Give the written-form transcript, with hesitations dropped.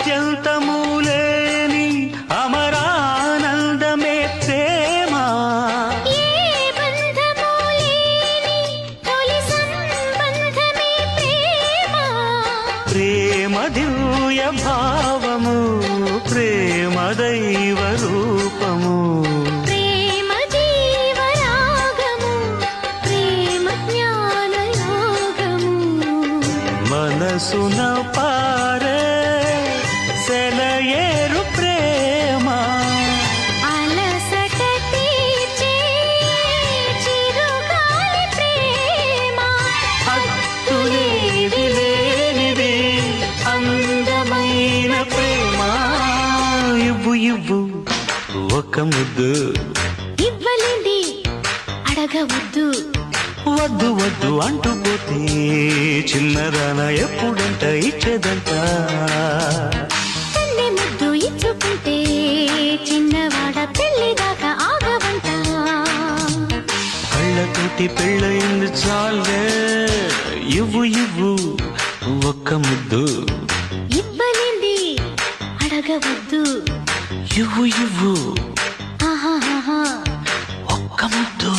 ఆద్యంతము లేని అమరానందమే ప్రేమ. ఏ బంధము లేని తొలి సంబంధమే ప్రేమ. ప్రేమ దివ్య భావము, ప్రేమ దైవ రూపము. ప్రేమ జీవరాగము, ప్రేమ జ్ఞాన యోగము. మనసున పారే సెలయేరు ప్రేమ. అలసట తీర్చే చిరుగాలి ప్రేమ. హద్దులేవి లేనిది అందమైన ప్రేమ. ఇవ్వు ఇవ్వు ఒక ముద్దు, ఇవ్వలేంది అడగవద్దు. వద్దు వద్దు అంటూ పోతే చిన్నదాన ఎప్పుడంట ఇచ్చేదంట. తన్నే ముద్దు ఇచ్చుకుంటే చిన్నవాడ పెళ్లిదాకా ఆగవంట. కళ్ళతోటి పెళ్ళయింది చాలే, ఇవ్వు ఇవ్వు ఒక్క ముద్దు. ఇవ్వలేంది అడగవద్దు. ఇవ్వు ఇవ్వు ఆహాహా ఒక్క ముద్దు.